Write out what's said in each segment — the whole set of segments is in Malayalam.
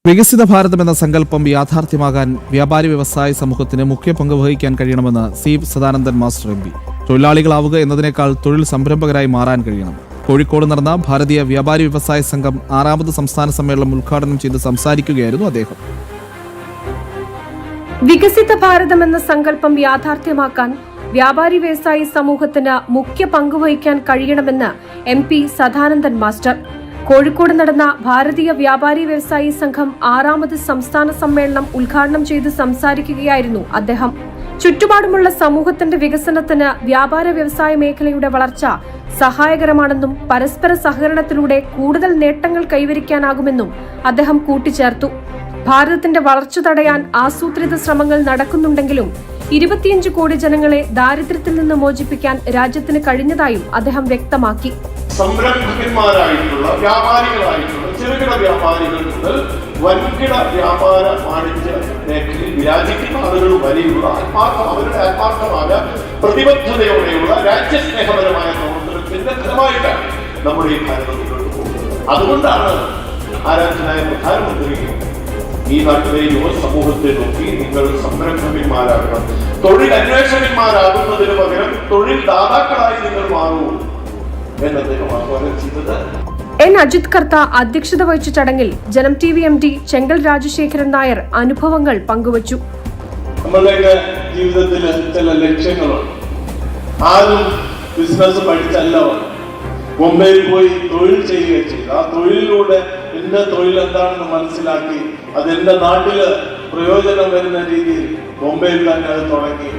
വികസിത ഭാരതം എന്ന സങ്കല്പം യാഥാർത്ഥ്യമാകാൻ വ്യാപാരി വ്യവസായ സമൂഹത്തിന് മുഖ്യ പങ്ക് വഹിക്കാൻ കഴിയണമെന്ന് C Sadanandan master M P. തൊഴിലാളികളാവുക എന്നതിനേക്കാൾ തൊഴിൽ സംരംഭകരായി മാറാൻ കഴിയണം. കോഴിക്കോട് നടന്ന ഭാരതീയ വ്യാപാരി വ്യവസായ സംഘം 6ാമത് സംസ്ഥാന സമ്മേളനം ഉദ്ഘാടനം ചെയ്ത് സംസാരിക്കുകയായിരുന്നു അദ്ദേഹം. വികസിത ഭാരതം എന്ന സങ്കല്പം യാഥാർത്ഥ്യമാക്കാൻ വ്യാപാരി വ്യവസായി സമൂഹത്തിന് മുഖ്യ പങ്കുവഹിക്കാൻ കഴിയണമെന്ന് M P Sadanandan master. Kozhikode നടന്ന ഭാരതീയ വ്യാപാരി വ്യവസായി സംഘം 6ാമത് സംസ്ഥാന സമ്മേളനം ഉദ്ഘാടനം ചെയ്ത് സംസാരിക്കുകയായിരുന്നു അദ്ദേഹം. ചുറ്റുപാടുമുള്ള സമൂഹത്തിന്റെ വികസനത്തിന് വ്യാപാര വ്യവസായ മേഖലയുടെ വളർച്ച സഹായകരമാണെന്നും പരസ്പര സഹകരണത്തിലൂടെ കൂടുതൽ നേട്ടങ്ങൾ കൈവരിക്കാനാകുമെന്നും അദ്ദേഹം കൂട്ടിച്ചേർത്തു. ഭാരതത്തിന്റെ വളർച്ച തടയാൻ ആസൂത്രിത ശ്രമങ്ങൾ നടക്കുന്നുണ്ടെങ്കിലും 25 കോടി ജനങ്ങളെ ദാരിദ്ര്യത്തിൽ നിന്ന് മോചിപ്പിക്കാൻ രാജ്യത്തിന് കഴിഞ്ഞതായും അദ്ദേഹം വ്യക്തമാക്കി. സംരംഭകന്മാരായിട്ടുള്ള വ്യാപാരികളായിട്ടുള്ള ചെറുകിട വ്യാപാരികൾ മുതൽ വൻകിട വ്യാപാര വാണിജ്യ മേഖലയിൽ വിരാജിക്കുന്ന ആളുകൾ വരെയുള്ള അവരുടെ ആത്മാർത്ഥമായ പ്രതിബദ്ധതയോടെയുള്ള രാജ്യസ്നേഹപരമായ പ്രവർത്തനത്തിന്റെ ഫലമായിട്ടാണ് നമ്മുടെ ഈ ഭാരതം മുന്നോട്ട് പോകുന്നത്. അതുകൊണ്ടാണ് ആരാധനായ പ്രധാനമന്ത്രി ഈ നാട്ടിലെ യുവസമൂഹത്തെ നോക്കി നിങ്ങൾ സംരംഭകന്മാരാകണം, തൊഴിൽ അന്വേഷകന്മാരാകുന്നതിന് പകരം തൊഴിൽ ദാതാക്കളായി നിങ്ങൾ മാറൂ എന്ന് അദ്ദേഹം ആഹ്വാനം ചെയ്തത്. എൻ അജിത് കർത്ത അധ്യക്ഷത വഹിച്ച ചടങ്ങിൽ ജനം TV MD ചെങ്കൽ രാജശേഖരൻ നായർ അനുഭവങ്ങൾ പങ്കുവച്ചു. നമ്മളുടെ ജീവിതത്തിൽ ചില ലക്ഷ്യങ്ങളുണ്ട്. ആരും ബിസിനസ് പഠിച്ചല്ല മുംബൈയിൽ പോയി തൊഴിൽ ചെയ്യുക ചെയ്തു. ആ തൊഴിലിലൂടെ എന്റെ തൊഴിൽ എന്താണെന്ന് മനസ്സിലാക്കി അത് എന്റെ നാട്ടില് പ്രയോജനം വരുന്ന രീതിയിൽ മുംബൈയിൽ തന്നെ അത് തുടങ്ങി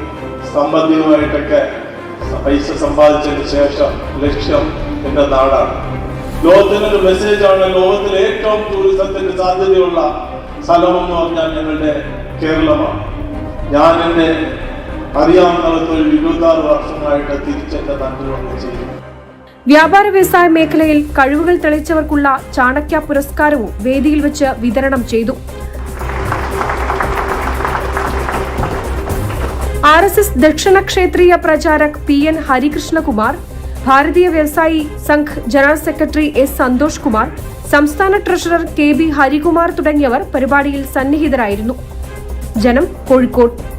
സാമ്പത്തികമായിട്ടൊക്കെ പൈസ സമ്പാദിച്ചതിന് ശേഷം ലക്ഷ്യം എന്റെ നാടാണ്. ലോകത്തിനൊരു മെസ്സേജാണ്, ലോകത്തിലെ ഏറ്റവും ടൂറിസത്തിന് സാധ്യതയുള്ള സ്ഥലമെന്ന് പറഞ്ഞാൽ ഞങ്ങളുടെ കേരളമാണ്. ഞാൻ എന്നെ അറിയാവുന്ന തൊഴിൽ 26 വർഷങ്ങളായിട്ട് തിരിച്ചെന്റെ നാട്ടിലൊന്ന് ചെയ്യും. വ്യാപാര വ്യവസായ മേഖലയിൽ കഴിവുകൾ തെളിയിച്ചവർക്കുള്ള ചാണക്യ പുരസ്കാരവും വേദിയിൽ വെച്ച് വിതരണം ചെയ്തു. RSS ദക്ഷിണ ക്ഷേത്രീയ പ്രചാരക് PN Harikrishnakumar, Bharatiya Vyavasayi Sangh general secretary S Santhosh Kumar, സംസ്ഥാന ട്രഷറർ KB ഹരികുമാർ തുടങ്ങിയവർ പരിപാടിയിൽ സന്നിഹിതരായിരുന്നു. ജനം, കോഴിക്കോട്.